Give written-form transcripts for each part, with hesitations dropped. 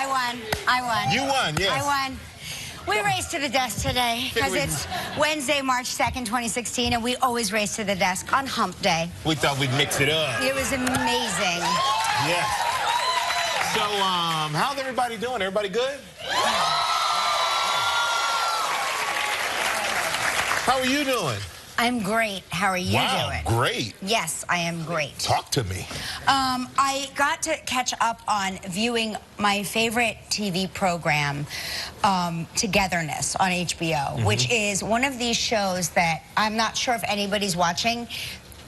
I won. I won. You won, yes. I won. We raced to the desk today because it's Wednesday, March 2nd, 2016, and we always race to the desk on hump day. We thought we'd mix it up. It was amazing. Yes. So, how's everybody doing? Everybody good? How are you doing? I'm great. How are you doing? Great. Yes, I am great. Talk to me. I got to catch up on viewing my favorite TV program, Togetherness, on HBO, which is one of these shows that I'm not sure if anybody's watching.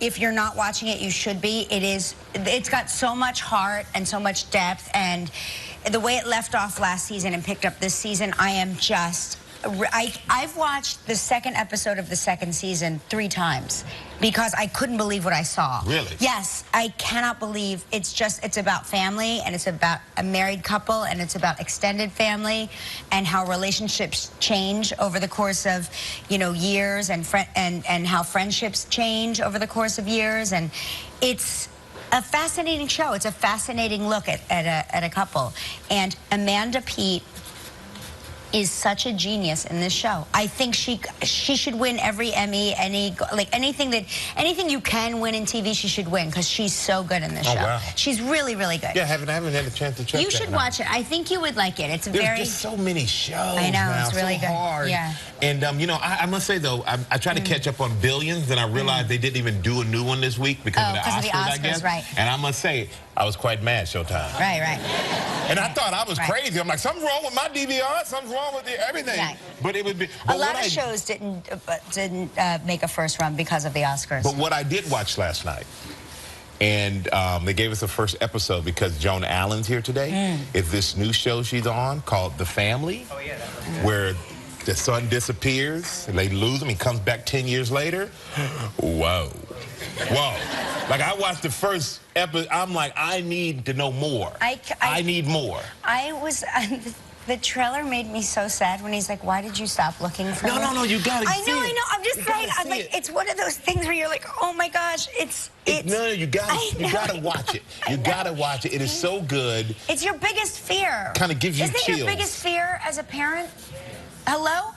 If you're not watching it, you should be. It's got so much heart and so much depth, and the way it left off last season and picked up this season, I am just... I've watched the second episode of the second season 3 times because I couldn't believe what I saw. Really? Yes, I cannot believe. It's about family, and it's about a married couple, and it's about extended family and how relationships change over the course of, years, and how friendships change over the course of years. And it's a fascinating show. It's a fascinating look at a couple. And Amanda Peet is such a genius in this show. I think she should win every Emmy, anything you can win in TV, she should win because she's so good in this show. Wow. She's really, really good. Yeah, I haven't had a chance to check You should watch it. I think you would like it. There's just so many shows. I know, now. it's really so good. Hard. Yeah. And I must say though, I tried to catch up on Billions, and I realized they didn't even do a new one this week because of the Oscars, I guess. Right. And I must say, I was quite mad, Showtime. Right. And I thought I was crazy. I'm like, something's wrong with my DVR, something's wrong with everything. Right. But it would be... A lot of shows didn't make a first run because of the Oscars. But what I did watch last night, and they gave us the first episode because Joan Allen's here today, is this new show she's on called The Family, where the son disappears, and they lose him, he comes back 10 years later. Whoa. Like, I watched the first episode, I'm like, I need to know more. I need more. The trailer made me so sad when he's like, why did you stop looking for me? No, you gotta see it. I know. I'm just saying, it's one of those things where you're like, oh my gosh, No, you gotta watch it. You gotta watch it. It is so good. It's your biggest fear. Kind of gives you chills. Isn't it your biggest fear as a parent? Hello?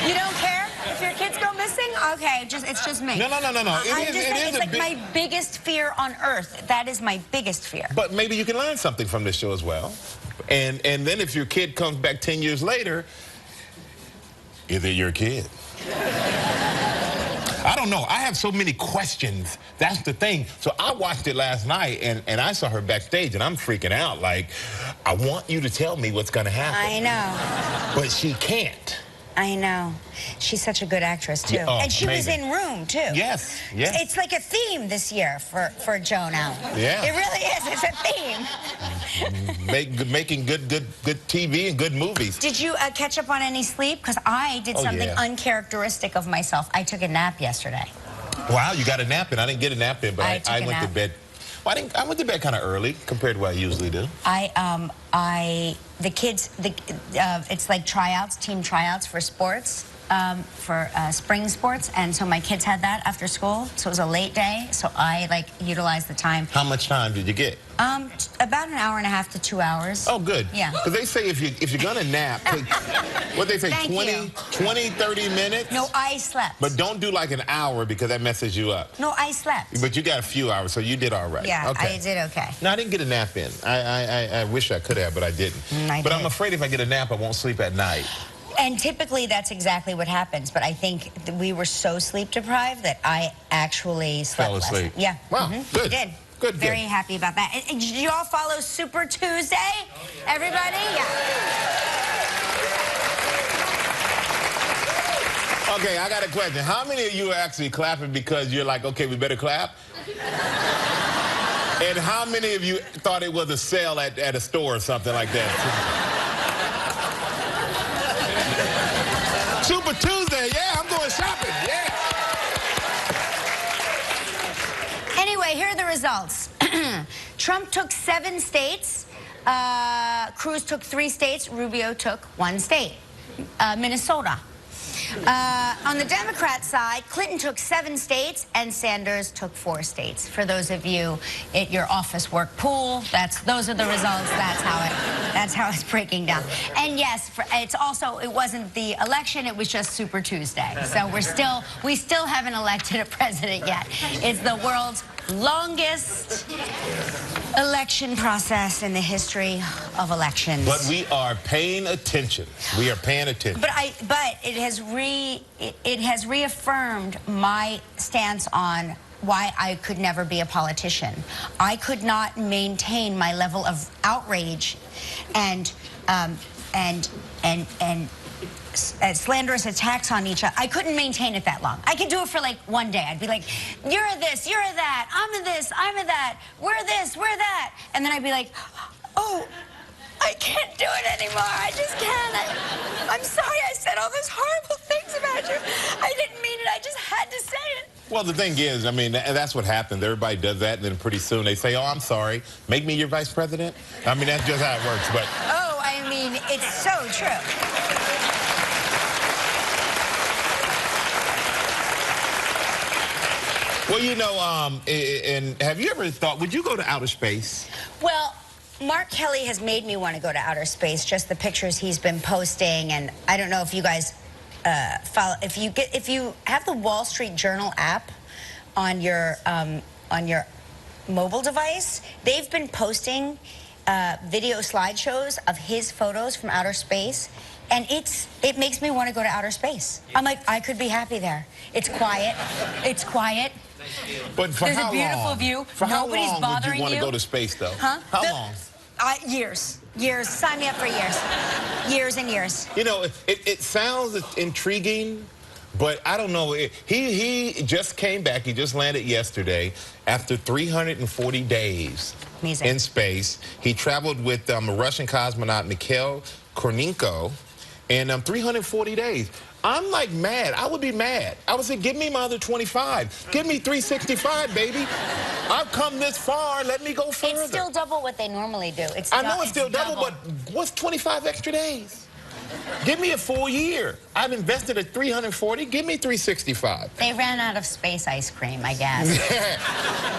You don't care if your kids go missing? Okay, it's just me. No. It's like my biggest fear on earth. That is my biggest fear. But maybe you can learn something from this show as well. And then if your kid comes back 10 years later, is it your kid? I don't know. I have so many questions. That's the thing. So I watched it last night, and I saw her backstage, and I'm freaking out. Like, I want you to tell me what's going to happen. I know. But she can't. I know. She's such a good actress, too. Yeah, and she was in Room, too. Yes. It's like a theme this year for Joan Allen. Yeah. It really is. It's a theme. Making good TV and good movies. Did you catch up on any sleep? Because I did something uncharacteristic of myself. I took a nap yesterday. Wow, you got a nap in. I didn't get a nap in, but I went to bed. Well, I went to bed kind of early compared to what I usually do. The kids, it's like tryouts, team tryouts for sports, for spring sports, and so my kids had that after school, so it was a late day, so I utilized the time. How much time did you get? About an hour and a half to 2 hours. Oh, good. Yeah. Because they say if you're gonna nap, take, what they say, 20, 30 minutes? No, I slept. But don't do like an hour because that messes you up. No, I slept. But you got a few hours, so you did all right. Yeah, okay. I did okay. No, I didn't get a nap in. I wish I could have, but I didn't. But I'm afraid if I get a nap, I won't sleep at night. And typically that's exactly what happens, but I think that we were so sleep deprived that I actually slept less. Fell asleep. Yeah. Wow, good. I did. Good. Very happy about that. And did you all follow Super Tuesday? Everybody? Yeah. Okay, I got a question. How many of you are actually clapping because you're like, okay, we better clap? And how many of you thought it was a sale at a store or something like that? Super Tuesday, yeah, I'm going shopping, yeah. Anyway, here are the results. Trump took 7 states. Cruz took 3 states. Rubio took 1 state. Minnesota. On the Democrat side, Clinton took 7 states and Sanders took 4 states. For those of you at your office work pool, those are the results. That's how it That's how it's breaking down. And yes, it wasn't the election, it was just Super Tuesday. So we still haven't elected a president yet. It's the world's longest election process in the history of elections. But we are paying attention. We are paying attention. But it has reaffirmed my stance on why I could never be a politician. I could not maintain my level of outrage and slanderous attacks on each other. I couldn't maintain it that long. I could do it for like one day. I'd be like, you're this, you're that, I'm a this, I'm a that, we're this, we're that. And then I'd be like, oh, I can't do it anymore. I just can't. I'm sorry I said all those horrible things about you. I didn't mean it. I just had to say it. Well, the thing is, I mean, that's what happens. Everybody does that, and then pretty soon they say, oh, I'm sorry. Make me your vice president? I mean, that's just how it works. But oh, I mean, it's so true. Well, you know, and have you ever thought, would you go to outer space? Well, Mark Kelly has made me want to go to outer space, just the pictures he's been posting, and I don't know if you guys follow, if you have the Wall Street Journal app on your mobile device, they've been posting video slideshows of his photos from outer space, and it makes me want to go to outer space. I'm like, I could be happy there. It's quiet. It's quiet. But for There's how a beautiful long? view. For Nobody's how long bothering would you want to you. go to space, though? Huh? How long? Years. Years. Sign me up for years. Years and years. You know, it sounds intriguing, but I don't know. He just came back. He just landed yesterday after 340 days Amazing. In space. He traveled with Russian cosmonaut Mikhail Korninko in 340 days. I'm like mad. I would be mad. I would say, give me my other 25. Give me 365, baby. I've come this far. Let me go further. It's still double what they normally do. I know it's still double, but what's 25 extra days? Give me a full year. I've invested at 340. Give me 365. They ran out of space ice cream, I guess.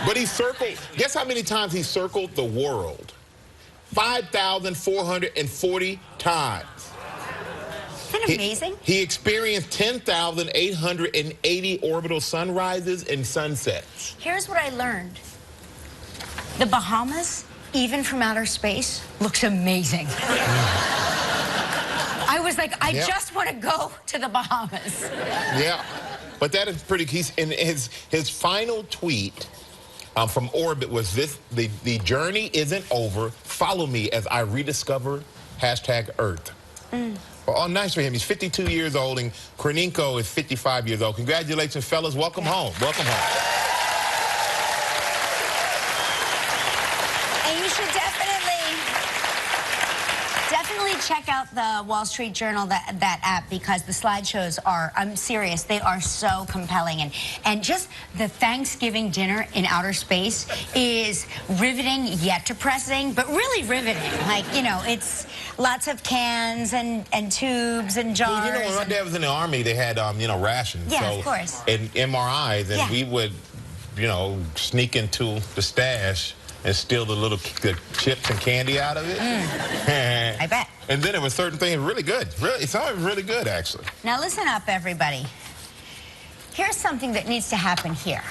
But he circled. Guess how many times he circled the world? 5,440 times. Isn't that amazing? He experienced 10,880 orbital sunrises and sunsets. Here's what I learned. The Bahamas, even from outer space, looks amazing. I was like, I just want to go to the Bahamas. Yeah, but that is pretty key. And his final tweet from orbit was this: the journey isn't over. Follow me as I rediscover #Earth. Oh, nice for him. He's 52 years old, and Korninko is 55 years old. Congratulations, fellas. Welcome home. Welcome home. And you should definitely check out the Wall Street Journal, that app, because the slideshows are, I'm serious, they are so compelling. And just the Thanksgiving dinner in outer space is riveting yet depressing, but really riveting. Like, you know, it's lots of cans and tubes and jars. Well, you know, when my dad was in the Army, they had, you know, rations. Yeah, so, of course. And MRIs, and we would, you know, sneak into the stash and steal the chips and candy out of it. I bet. And then there were certain things really good. Really, it sounded really good, actually. Now listen up, everybody. Here's something that needs to happen here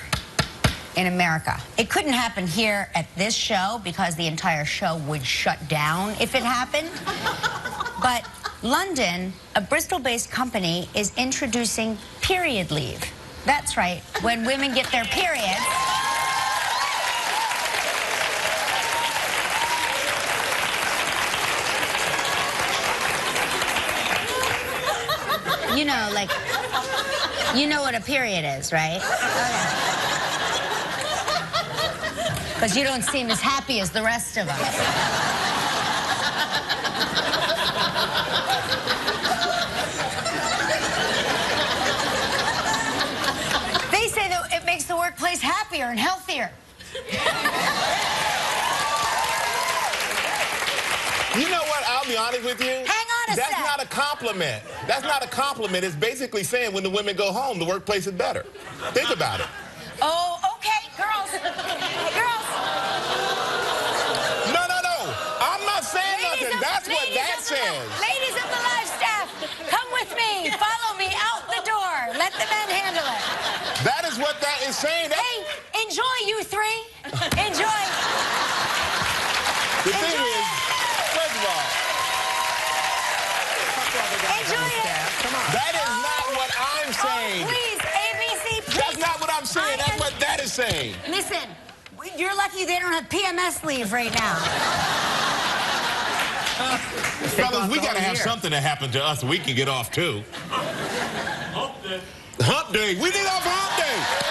in America. It couldn't happen here at this show because the entire show would shut down if it happened. But London, a Bristol-based company, is introducing period leave. That's right, when women get their periods. You know, like, you know what a period is, right? Because you don't seem as happy as the rest of us. They say that it makes the workplace happier and healthier. You know what? I'll be honest with you. Hang on a sec. That's not a compliment. That's not a compliment. It's basically saying when the women go home, the workplace is better. Think about it. Oh, okay, girls. Girls. No. I'm not saying nothing. That's what that says. Ladies of the live staff, come with me. Follow me out the door. Let the men handle it. That is what that is saying. Hey, enjoy, you three. Enjoy. The thing is, first of all, Enjoy it. that is not what I'm saying. Please, ABC, please. That's not what I'm saying. That's what that is saying. Listen, you're lucky they don't have PMS leave right now. Fellas, we got to have something that happen to us we can get off, too. Hump day. Hump day. We need off hump day.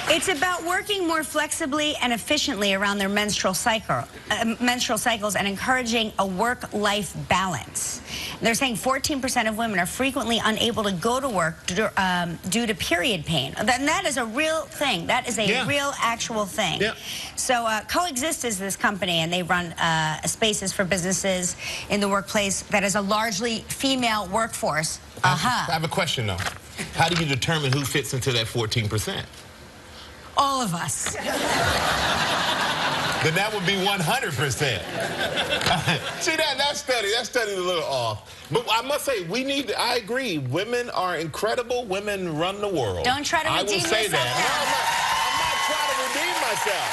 It's about working more flexibly and efficiently around their menstrual cycles and encouraging a work-life balance. They're saying 14% of women are frequently unable to go to work due to period pain. And that is a real thing. That is a real, actual thing. Yeah. So Coexist is this company, and they run spaces for businesses in the workplace that is a largely female workforce. I have a question, though. How do you determine who fits into that 14%? All of us. Then that would be 100%. See, that study's a little off. But I must say, I agree. Women are incredible. Women run the world. Don't try to redeem yourself. I will say that. No, I'm not trying to redeem myself.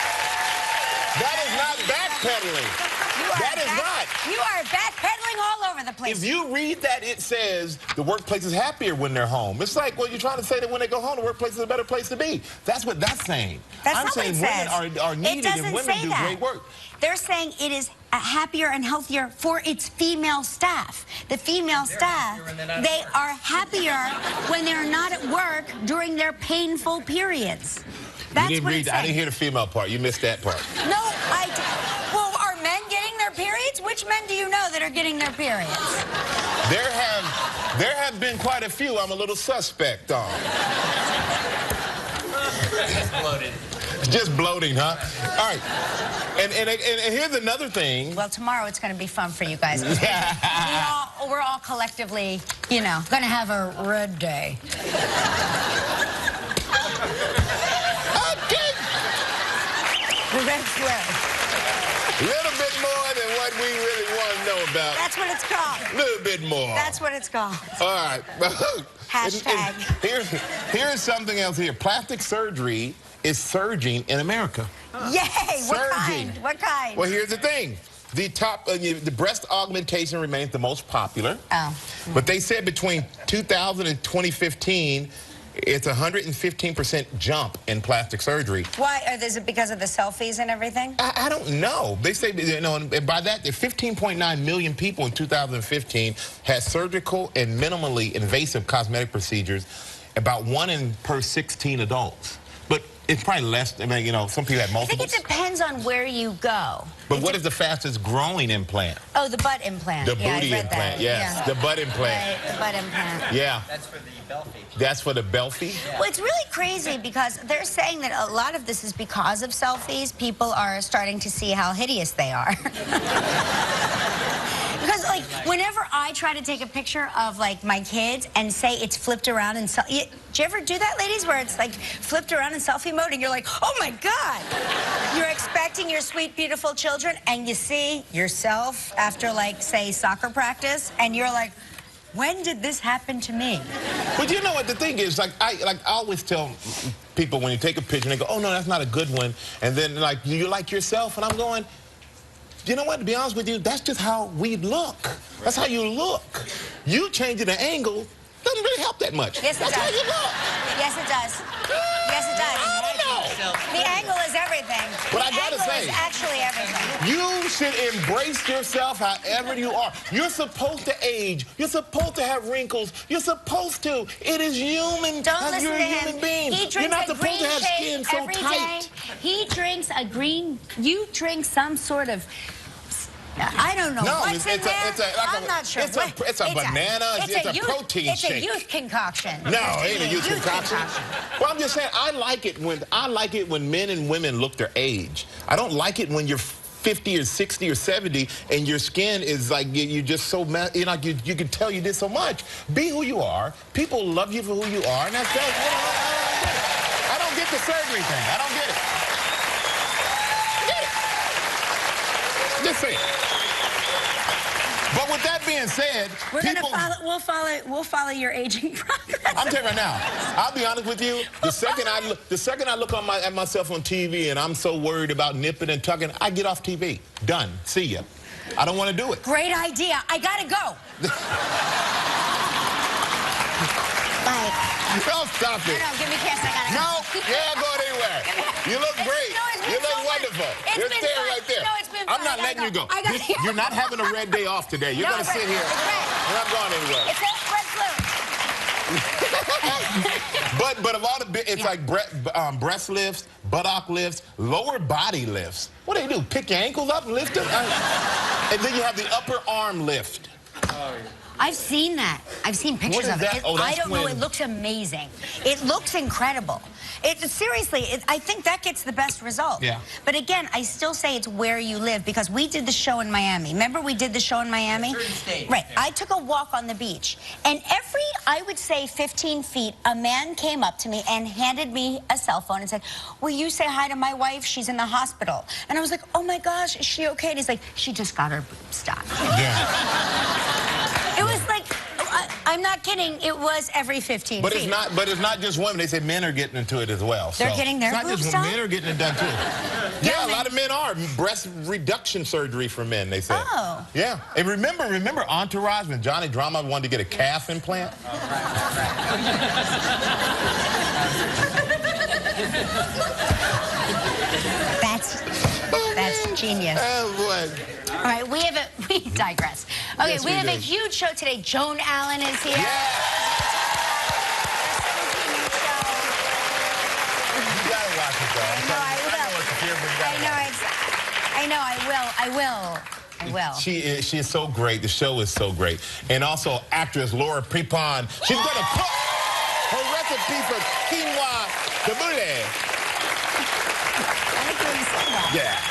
That is not backpedaling. That is not. You are backpedaling all over the place. If you read that, it says the workplace is happier when they're home. It's like, well, you're trying to say that when they go home, the workplace is a better place to be. That's what that's saying. That's I'm not saying what it says. women are needed and women do great work. They're saying it is happier and healthier for its female staff. The female staff, they are happier when they're not at work during their painful periods. That's what it's saying. I didn't hear the female part. You missed that part. No, well, are men getting their periods? Which men do you know that are getting their periods? There have been quite a few I'm a little suspect on. Just bloated. Just bloating, huh? All right. And here's another thing. Well, tomorrow it's going to be fun for you guys. We're all collectively, going to have a red day. Okay. Red flag. A little bit more than what we really want to know about. That's what it's called. A little bit more. That's what it's called. All right. Hashtag. Here's something else here. Plastic surgery is surging in America. Yay! Surging. What kind? What kind? Well, here's the thing. The breast augmentation remains the most popular. Oh. But they said between 2000 and 2015, it's a 115% jump in plastic surgery. Why? Is it because of the selfies and everything? I don't know. They say, and by that, 15.9 million people in 2015 had surgical and minimally invasive cosmetic procedures, about 1 per 16 adults. But it's probably less. I mean, some people have multiple. I think it depends on where you go. But what is the fastest growing implant? Oh, the butt implant. The booty implant, yes. Yeah. The butt implant. Right, the butt implant. Yeah. That's for the belfie. That's for the belfie? Yeah. Well, it's really crazy because they're saying that a lot of this is because of selfies. People are starting to see how hideous they are. Because, whenever I try to take a picture of, my kids and say it's flipped around and do you ever do that, ladies, where it's, flipped around in selfie mode and you're like, oh, my God. You're expecting your sweet, beautiful children and you see yourself after, say, soccer practice and you're like, when did this happen to me? But you know what the thing is, I always tell people when you take a picture and they go, oh, no, that's not a good one. And then, you like yourself? And I'm going, you know what, to be honest with you, that's just how we look. That's how you look. You changing the angle doesn't really help that much. Yes, it does. That's how you look. Yes, it does. Yes, it does. I don't know. The angle is everything. But I gotta say, the angle is actually everything. You should embrace yourself however you are. You're supposed to age. You're supposed to have wrinkles. You're supposed to. It is human. Don't listen You're to a him. human being. He drinks You're not a supposed to have skin so every tight. day. He drinks a green. You drink some sort of. I don't know what's in there. I'm not sure. It's a banana. It's a protein shake. It's a youth concoction. No, it ain't a youth concoction. Well, I'm just saying, I like it when men and women look their age. I don't like it when you're 50 or 60 or 70 and your skin is you're just so mad. You can tell you did so much. Be who you are. People love you for who you are, and that's that. I don't get the surgery thing. I don't get it. Just saying. But with that being said, we'll follow your aging progress. I'm telling you right now, I'll be honest with you, the second I look at myself on TV and I'm so worried about nipping and tucking, I get off TV. Done. See ya. I don't want to do it. Great idea. I gotta go. Bye. No, stop it. No, give me a kiss. I gotta go. No, you ain't going anywhere. You look great. You look wonderful. You're staying right there. No, it's been I'm fun. not letting you go. You're not having a red day off today. You're going to sit here. You're not going anywhere. It's a red flu. But of all the, it's like breast lifts, buttock lifts, lower body lifts. What do they do? Pick your ankles up and lift them? And then you have the upper arm lift. I've seen that. I've seen pictures of it. I don't know. It looks amazing. It looks incredible. Seriously, I think that gets the best result. Yeah. But again, I still say it's where you live, because we did the show in Miami. Remember we did the show in Miami? Right. I took a walk on the beach, and every, I would say 15 feet, a man came up to me and handed me a cell phone and said, "Will you say hi to my wife? She's in the hospital." And I was like, "Oh my gosh, is she okay?" And he's like, "She just got her boobs done." Yeah. It was like, I'm not kidding, it was every 15 but feet. It's not just women. They say men are getting into it as well. They're getting their boobs done? It's not just men are getting it done too. Yeah, a lot of men are. Breast reduction surgery for men, they say. Oh. Yeah. And remember Entourage when Johnny Drama wanted to get a calf implant? That's genius. Oh, boy. All right, we digress. Okay, Yes, we have do. a huge show today. Joan Allen is here. Yeah. You gotta watch it, though. I know it's here, but you gotta I will. She is so great. The show is so great. And also actress Laura Prepon. She's gonna cook her recipe for quinoa tabbouleh. Yeah.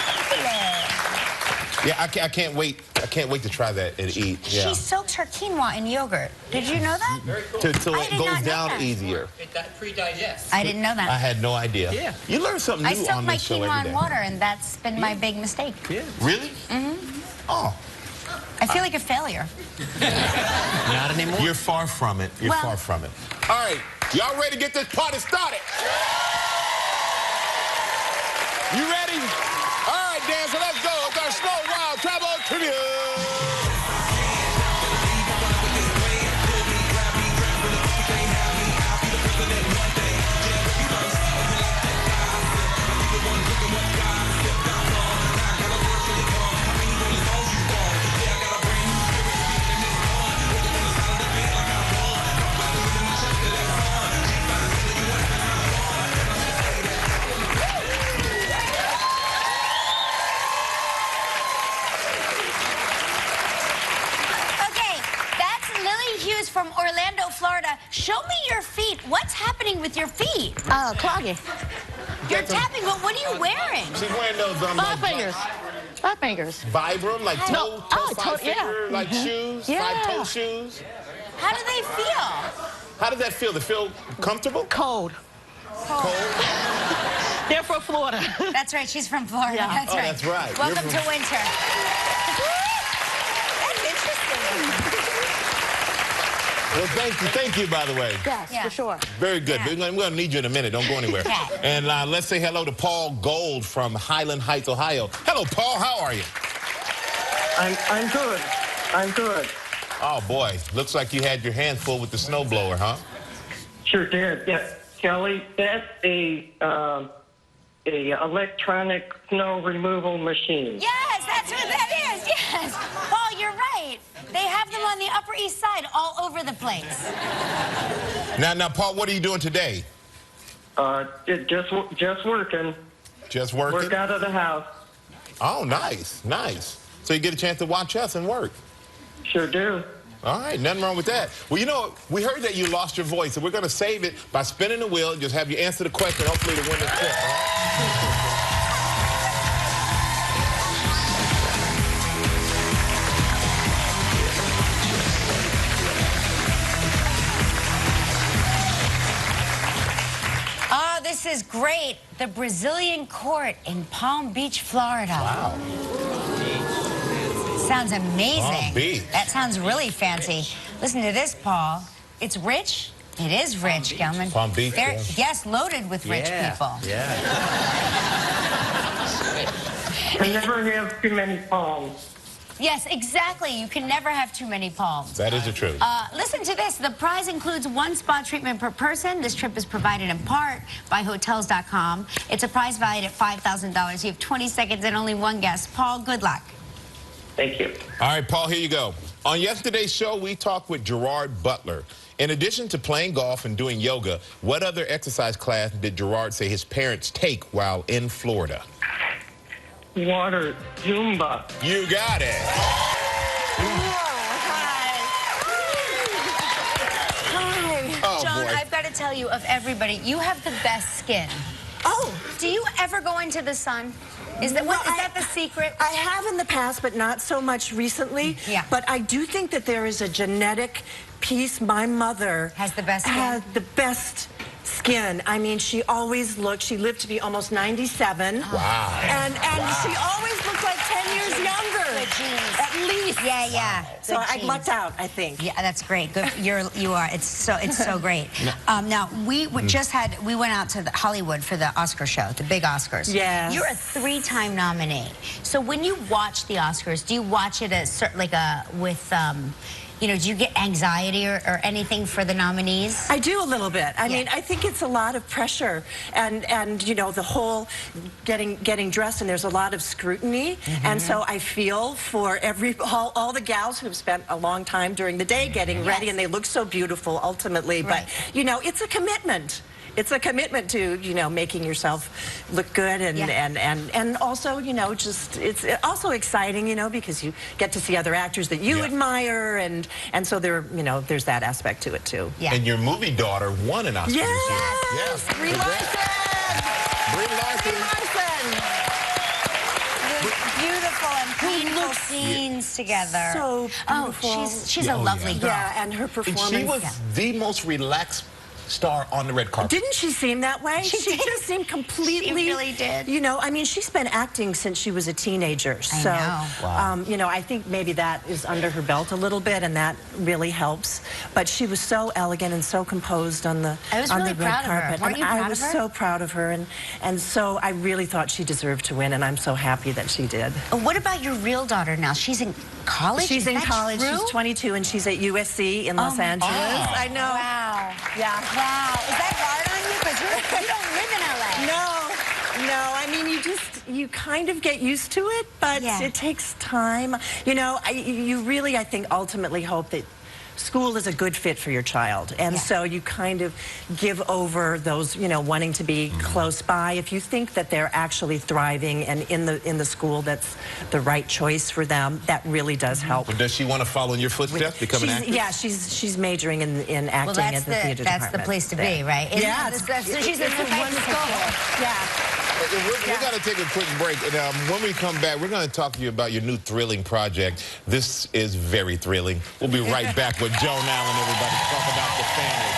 Yeah, I can't wait. I can't wait to try that and eat. Yeah. She soaks her quinoa in yogurt. Did you know that? Very cool. So it goes down easier. It pre-digests. I didn't know that. I had no idea. Yeah. You learn something new I soak on my this show quinoa every in day. water, and that's been my big mistake. Yeah. Really? Oh. I feel like a failure. Not anymore. You're far from it. You're far from it. All right. Y'all ready to get this party started? You ready? All right, dancer, let's go. It's our Snow Wild Travel Trivia. From Orlando, Florida. Show me your feet. What's happening with your feet? Clogging. You're tapping, but what are you wearing? She's wearing those Five fingers. 5 fingers. Vibram, like toe, five finger, yeah. like shoes, Yeah. 5-toe shoes. How do they feel? How does that feel? They feel comfortable? Cold. Cold? They're from Florida. That's right. She's from Florida. Yeah. That's Oh, right. that's right. Welcome to winter. That's interesting. Well, thank you, by the way. Yes, Yeah. for sure. Very good. Yeah. We're going to need you in a minute. Don't go anywhere. Okay. And let's say hello to Paul Gold from Highland Heights, Ohio. Hello, Paul. How are you? I'm good. I'm good. Oh, boy. Looks like you had your hands full with the snowblower, huh? Sure did. Yeah, Kelly, that's a electronic snow removal machine. Yes, that's what that is. Yes. Paul, you're right. They have them on the Upper East Side all over the place. Now, Paul, what are you doing today? Just working. Just working? Work out of the house. Oh, nice, nice. So you get a chance to watch us and work. Sure do. All right, nothing wrong with that. Well, you know, we heard that you lost your voice, so we're going to save it by spinning the wheel. Just have you answer the question, hopefully to win this trip. All right? This is great. The Brazilian court in Palm Beach, Florida. Wow. sounds amazing. Palm Beach. That sounds really fancy. Listen to this, Paul. It's rich. It is rich, Gelman. Palm Beach, yeah. Yes, loaded with rich people. Yeah. I never have too many palms. Yes, exactly. You can never have too many palms. That is the truth. Listen to this. The prize includes 1 spa treatment per person. This trip is provided in part by Hotels.com. It's a prize valued at $5,000. You have 20 seconds and only one guess. Paul, good luck. Thank you. All right, Paul, here you go. On yesterday's show, we talked with Gerard Butler. In addition to playing golf and doing yoga, what other exercise class did Gerard say his parents take while in Florida? Water, Zumba. You got it. Hi. Oh, Joan, boy. I've got to tell you, of everybody, you have the best skin. Oh, Do you ever go into the sun? Is that, Well, is that the secret? I have in the past, but not so much recently. Yeah. But I do think that there is a genetic piece. My mother Has the best skin? Had the best skin. I mean, she always looked. She lived to be almost 97. Wow. And she always looked like 10 years younger. Good genes. At least. Yeah, yeah. So Good I genes. lucked out, I think. Yeah, that's great. Good, you are. It's so great. Now we went out to Hollywood for the Oscar show, the big Oscars. Yes. You're a 3-time nominee. So when you watch the Oscars, do you watch it as do you get anxiety or anything for the nominees? I do a little bit. I Yeah. mean, I think it's a lot of pressure, and you know, the whole getting dressed, and there's a lot of scrutiny, and so I feel for all the gals who've spent a long time during the day getting ready, and they look so beautiful ultimately. Right. But you know, it's a commitment. It's a commitment to, you know, making yourself look good and also, you know, just it's also exciting, you know, because you get to see other actors that you admire, and so there's that aspect to it too. Yeah. And your movie daughter won an Oscar this year. Yes! Brie Larson! Brie Larson. Beautiful and painful scenes together. So beautiful. Oh, she's a lovely girl. Yeah, and her And performance. she was the most relaxed star on the red carpet. Didn't she seem that way? She did. just seemed completely. She really did. You know, I mean, she's been acting since she was a teenager. I So, know. Wow. you know, I think maybe that is under her belt a little bit, and that really helps. But she was so elegant and so composed on the I was on really the red proud of her. carpet. Weren't And you proud I of was her? so proud of her, and so I really thought she deserved to win, and I'm so happy that she did. What about your real daughter now? She's in college? She's Is in that college. true? She's 22, and she's at USC in Los my Angeles. God. I know. Wow. Yeah. Wow. Is that hard on you? Because you don't live in LA. No, I mean, you kind of get used to it, but Yeah. it takes time. You know, you really, I think, ultimately hope that school is a good fit for your child, and Yeah. so you kind of give over those, you know, wanting to be close by. If you think that they're actually thriving and in the school that's the right choice for them, that really does help. But does she want to follow in your footsteps, become an actress? Yeah, she's majoring in acting Well, at the theater that's department. the place to be, right? Isn't Yeah, that so she's in the right school. Yeah. We're going to take a quick break, and when we come back, we're going to talk to you about your new thrilling project. This is very thrilling. We'll be right back with Joan Allen, everybody, to talk about the family.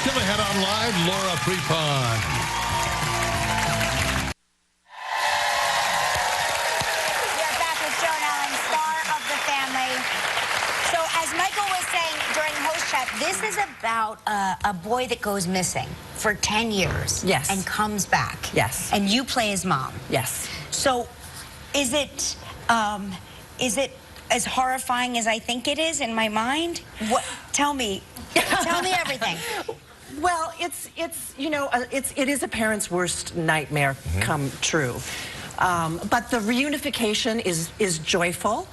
Still ahead on Live, Laura Prepon. We're back with Joan Allen, star of the family. So as Michael was saying during host chat, this is about a boy that goes missing for 10 years. Yes. And comes back. Yes. And you play his mom. Yes. So is it as horrifying as I think it is in my mind? What? Tell me. Tell me everything. Well, it's you know, it is a parent's worst nightmare come true. But the reunification is joyful,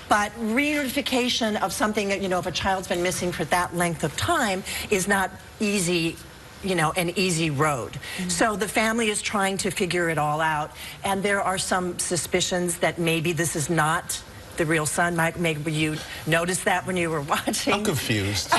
but reunification of something that, you know, if a child's been missing for that length of time is not easy, you know, an easy road. So the family is trying to figure it all out, and there are some suspicions that maybe this is not the real son. Maybe you noticed that when you were watching. I'm confused.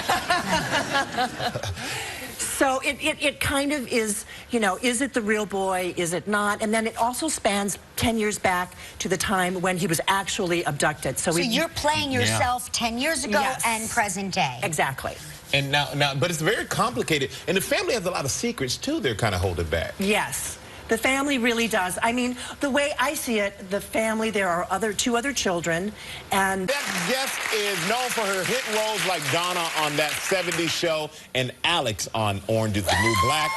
So it kind of is, you know, is it the real boy, is it not? And then it also spans 10 years back to the time when he was actually abducted. So you're playing yourself 10 years ago Yes. and present day. Exactly. And now, but it's very complicated, and the family has a lot of secrets too. They're kind of holding back. Yes. The family really does. I mean, the way I see it, the family, there are two other children, and... Next guest is known for her hit roles like Donna on That 70s Show and Alex on Orange is the New Black.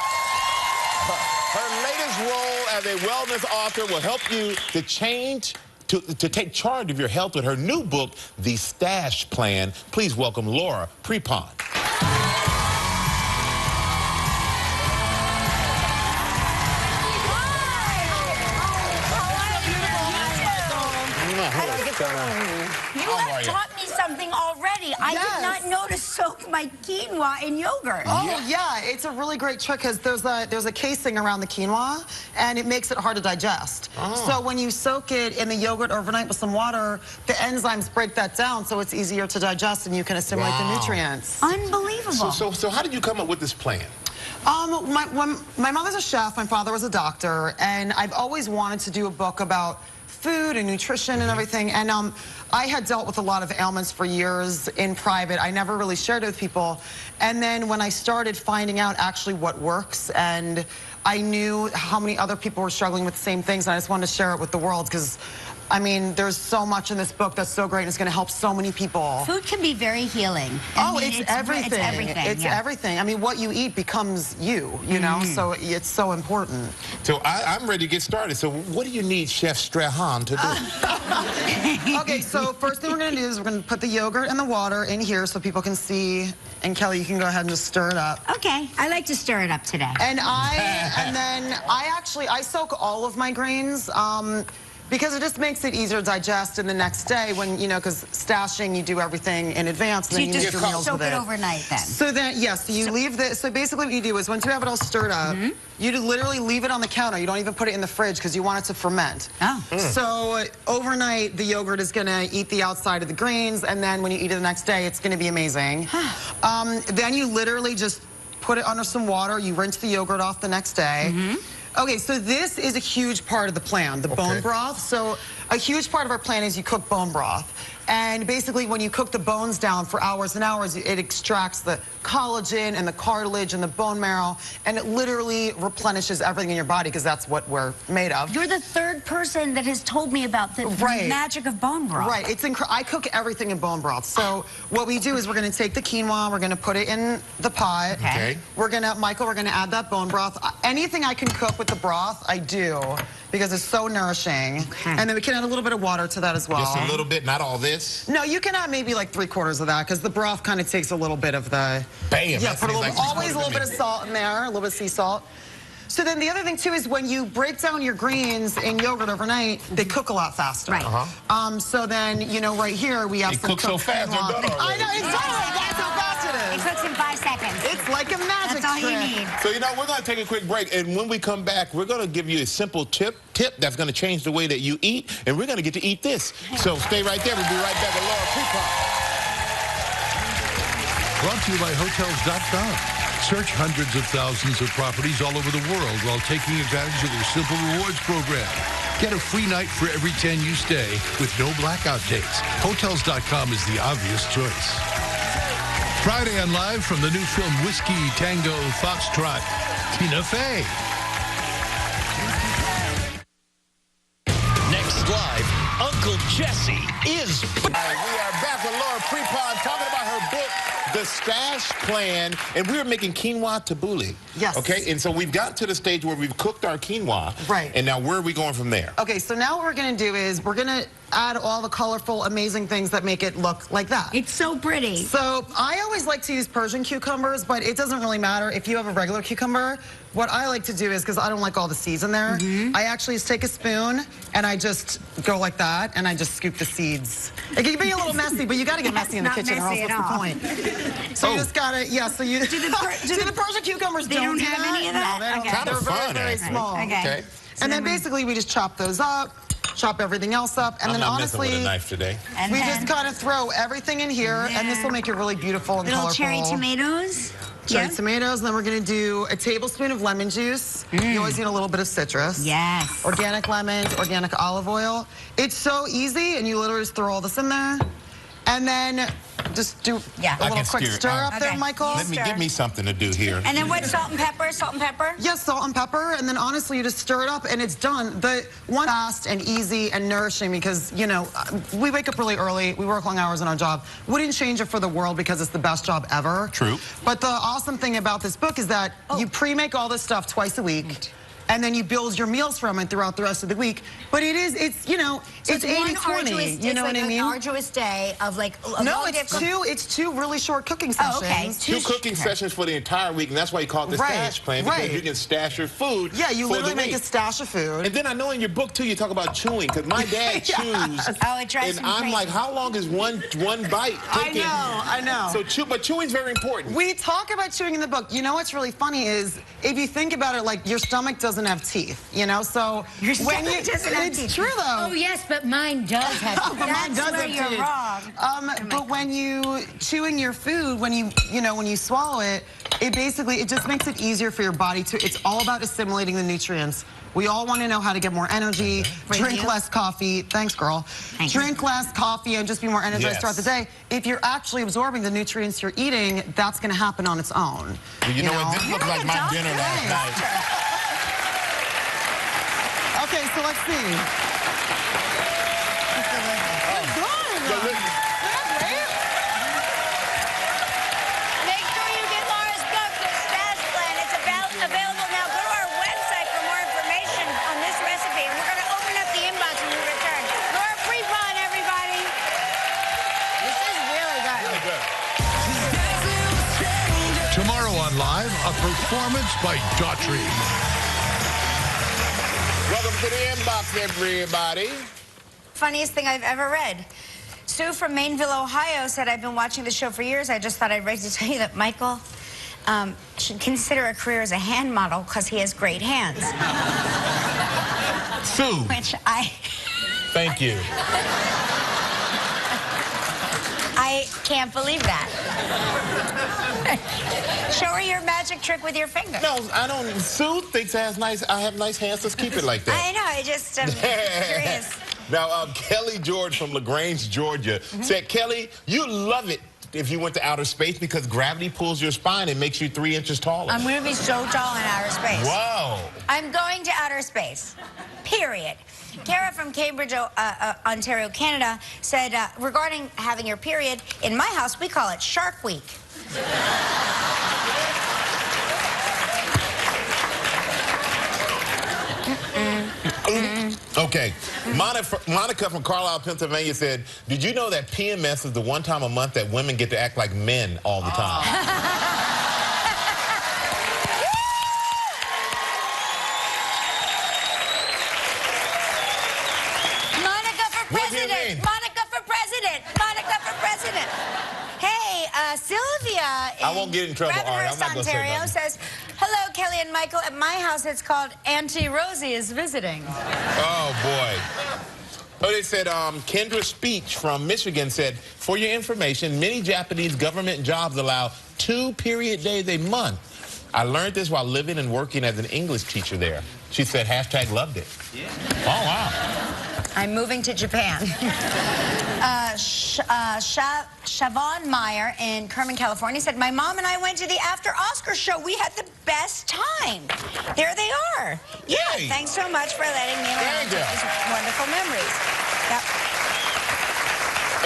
Her latest role as a wellness author will help you to take charge of your health with her new book, The Stash Plan. Please welcome Laura Prepon. You have taught me something already. I did not know to soak my quinoa in yogurt. Oh, yeah. It's a really great trick because there's a casing around the quinoa, and it makes it hard to digest. So when you soak it in the yogurt overnight with some water, the enzymes break that down, so it's easier to digest, and you can assimilate the nutrients. Unbelievable. So how did you come up with this plan? My mother's a chef, my father was a doctor, and I've always wanted to do a book about food and nutrition and everything, and I had dealt with a lot of ailments for years in private. I never really shared it with people, and then when I started finding out actually what works, and I knew how many other people were struggling with the same things, and I just wanted to share it with the world because I mean, there's so much in this book that's so great, and it's going to help so many people. Food can be very healing. It's everything. It's everything. It's everything. I mean, what you eat becomes you, you know, so it's so important. So I'm ready to get started. So what do you need Chef Strahan to do? Okay, so first thing we're going to do is we're going to put the yogurt and the water in here so people can see. And Kelly, you can go ahead and just stir it up. Okay, I like to stir it up today. And then I soak all of my grains. Because it just makes it easier to digest in the next day when, you know, because stashing, you do everything in advance. And So then you make your just meals soak with it overnight then? So then, yes, you leave the, so basically what you do is once you have it all stirred up, you literally leave it on the counter. You don't even put it in the fridge because you want it to ferment. So overnight, the yogurt is going to eat the outside of the grains, and then when you eat it the next day, it's going to be amazing. Then you literally just put it under some water. You rinse the yogurt off the next day. Okay, so this is a huge part of the plan, the bone broth. So a huge part of our plan is you cook bone broth. And basically when you cook the bones down for hours and hours, it extracts the collagen and the cartilage and the bone marrow, and it literally replenishes everything in your body because that's what we're made of. You're the third person that has told me about the magic of bone broth. Right, it's I cook everything in bone broth. So what we do is we're going to take the quinoa, we're going to put it in the pot. We're going to, Michael, we're going to add that bone broth. Anything I can cook with the broth, I do, because it's so nourishing. And then we can add a little bit of water to that as well. Just a little bit, not all this? No, you can add maybe like 3/4 of that because the broth kind of takes a little bit of the... Bam! Yeah, put a little, always a little bit of salt in there, a little bit of sea salt. So then the other thing too is when you break down your greens in yogurt overnight, they cook a lot faster. Right. So then, you know, right here we have some cooked so fast, they're done already. I know, exactly. That's how fast it is. It cooks in 5 seconds. It's like a magic That's all trick. you need. So, you know, we're going to take a quick break, and when we come back, we're going to give you a simple tip that's going to change the way that you eat, and we're going to get to eat this. So stay right there. We'll be right back with Laura Prepon. Brought to you by Hotels.com. Search hundreds of thousands of properties all over the world while taking advantage of their Simple Rewards program. Get a free night for every 10 you stay with no blackout dates. Hotels.com is the obvious choice. Friday on Live from the new film Whiskey Tango Foxtrot, Tina Fey. Next Live, Uncle Jesse is We are back with Laura Prepon talking about her book, The Stash Plan, and we were making quinoa tabbouleh. Yes. Okay, and so we've got to the stage where we've cooked our quinoa. Right. And now where are we going from there? Okay, so now what we're going to do is we're going to add all the colorful, amazing things that make it look like that. It's so pretty. So I always like to use Persian cucumbers, but it doesn't really matter if you have a regular cucumber. What I like to do is, because I don't like all the seeds in there, I actually just take a spoon and I just go like that and I just scoop the seeds. It can be a little messy, but you got to get messy in the kitchen, or else what's the point? So you just got to, so you do the Persian cucumbers. They don't have any of that? No, they don't. Okay. Kind of They're fun, very, very actually. small. Okay. And then basically we just chop those up, chop everything else up, and I'm then not honestly, messing with a knife today. And we then just kind of throw everything in here, and this will make it really beautiful and little colorful. cherry tomatoes. Cherry tomatoes, and then we're going to do a tablespoon of lemon juice. You always need a little bit of citrus. Yes. Organic lemons, organic olive oil. It's so easy, and you literally just throw all this in there. And then just do a little quick stir up there, Michael. Give me something to do here. And then what, salt and pepper? Salt and pepper? Yes, salt and pepper. And then honestly, you just stir it up and it's done. The one fast and easy and nourishing because, you know, we wake up really early. We work long hours in our job. Wouldn't change it for the world because it's the best job ever. True. But the awesome thing about this book is that you pre-make all this stuff twice a week. And then you build your meals from it throughout the rest of the week. But it's you know, so it's 80-20. You know what I mean? An arduous day of like no, it's two really short cooking sessions. Oh, okay. Two cooking sessions for the entire week, and that's why you call it the stash plan, because you can stash your food. Yeah, you literally make a stash of food. And then I know in your book too, you talk about chewing, because my dad chews. Oh, it drives and me I'm crazy. like, how long is one bite taking? I know. So but chewing's very important. We talk about chewing in the book. You know what's really funny is if you think about it, like your stomach doesn't have teeth. You know, so your stomach doesn't have teeth. It's true though. Oh yes, but mine does have teeth. That's where you're wrong. But when you chewing your food, when you swallow it, it just makes it easier for your body to. It's all about assimilating the nutrients. We all want to know how to get more energy, drink less coffee. Thanks, girl. Drink less coffee and just be more energized throughout the day. If you're actually absorbing the nutrients you're eating, that's going to happen on its own. Well, you know what? This looks like my dinner last night. Okay, so let's see. Make sure you get Laura's book, The Stash Plan. It's available now. Go to our website for more information on this recipe. And we're going to open up the inbox when we return. Laura Prepon, everybody. This is really good. Really good. Tomorrow on Live, a performance by Daughtry. Welcome to the inbox, everybody. Funniest thing I've ever read. Sue from Mainville, Ohio said, I've been watching the show for years. I just thought I'd write to tell you that Michael should consider a career as a hand model because he has great hands. Sue. Which I... Thank you. I can't believe that. Show her your magic trick with your finger. No, I don't. Sue thinks I have nice hands. Let's keep it like that. I know. I just am curious. Now, Kelly George from LaGrange, Georgia, said, Kelly, you love it if you went to outer space because gravity pulls your spine and makes you 3 inches taller. I'm going to be so tall in outer space. Wow. I'm going to outer space. Period. Kara from Cambridge, Ontario, Canada, said, regarding having your period, in my house, we call it Shark Week. Okay. Monica from Carlisle, Pennsylvania said, did you know that PMS is the one time a month that women get to act like men all the time? Monica for president. Monica for president. Monica for president. Hey, Sylvia in I won't get in trouble, Ari. I'm not going to say Ontario nothing. says, hello, Kelly and Michael. At my house, it's called Auntie Rosie is visiting. Oh, boy. Oh, they said, Kendra Speech from Michigan said, for your information, many Japanese government jobs allow 2 period days a month. I learned this while living and working as an English teacher there. She said, hashtag loved it. Yeah. Oh, wow. I'm moving to Japan. Siobhan Meyer in Kerman, California said, my mom and I went to the After Oscar show. We had the best time. There they are. Yay. Yeah, thanks so much for letting me learn these wonderful memories. Yep.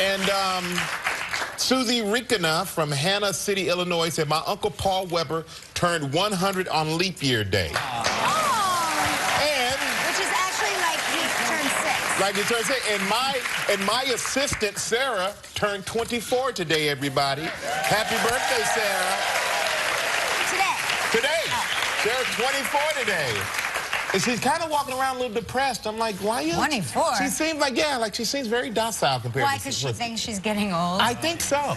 And Susie Rikana from Hannah City, Illinois said, my Uncle Paul Weber turned 100 on leap year day. Like he turned 6. And my assistant, Sarah, turned 24 today, everybody. Happy birthday, Sarah. Today. Oh. Sarah's 24 today. And she's kind of walking around a little depressed. I'm like, why are you? 24? She seems like, she seems very docile compared to... Why, because she thinks she's getting old? I think so.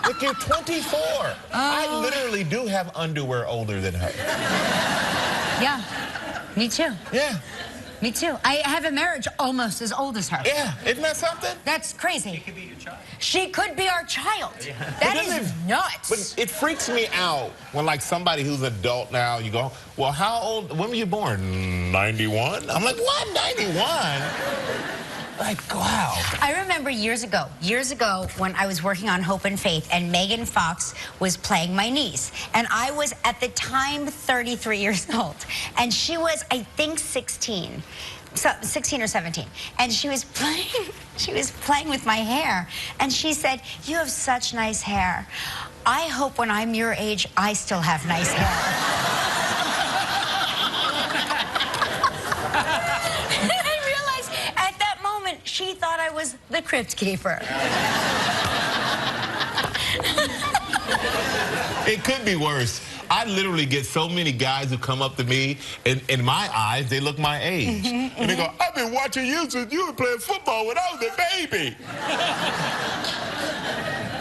Look, you're 24. Oh. I literally do have underwear older than her. Yeah, me too. Yeah. Me too. I have a marriage almost as old as her. Yeah, isn't that something? That's crazy. She could be your child. She could be our child. Yeah. That is nuts. But it freaks me out when, like, somebody who's adult now, you go, well, how old, when were you born? 91? I'm like, what, 91? Like, wow. I remember years ago when I was working on Hope and Faith, and Megan Fox was playing my niece. And I was, at the time, 33 years old. And she was, I think, 16. So 16 or 17, and she was playing with my hair, and she said, "You have such nice hair. I hope when I'm your age, I still have nice hair." And I realized at that moment she thought I was the crypt keeper. It could be worse. I literally get so many guys who come up to me, and in my eyes, they look my age. And they go, "I've been watching you since you were playing football when I was a baby."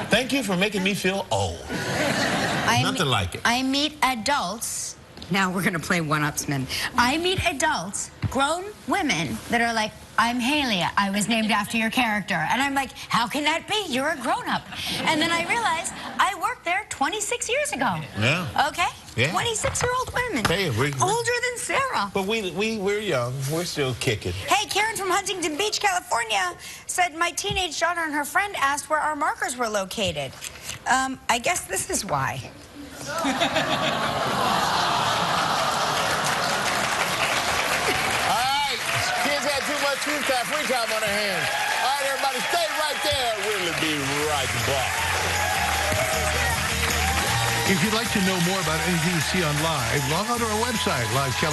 Thank you for making me feel old. Nothing like it. I meet adults. Now we're going to play one-upsman. I meet adults, grown women, that are like, "I'm Haley. I was named after your character." And I'm like, "How can that be? You're a grown-up." And then I realized I worked there 26 years ago. Yeah. Okay? Yeah. 26-year-old women. Hey, older than Sarah. But we're young. We're still kicking. Hey, Karen from Huntington Beach, California, said, "My teenage daughter and her friend asked where our markers were located. I guess this is why." Free time on our hands. All right, everybody, stay right there. We'll be right back. If you'd like to know more about anything you see on Live, log on to our website, live.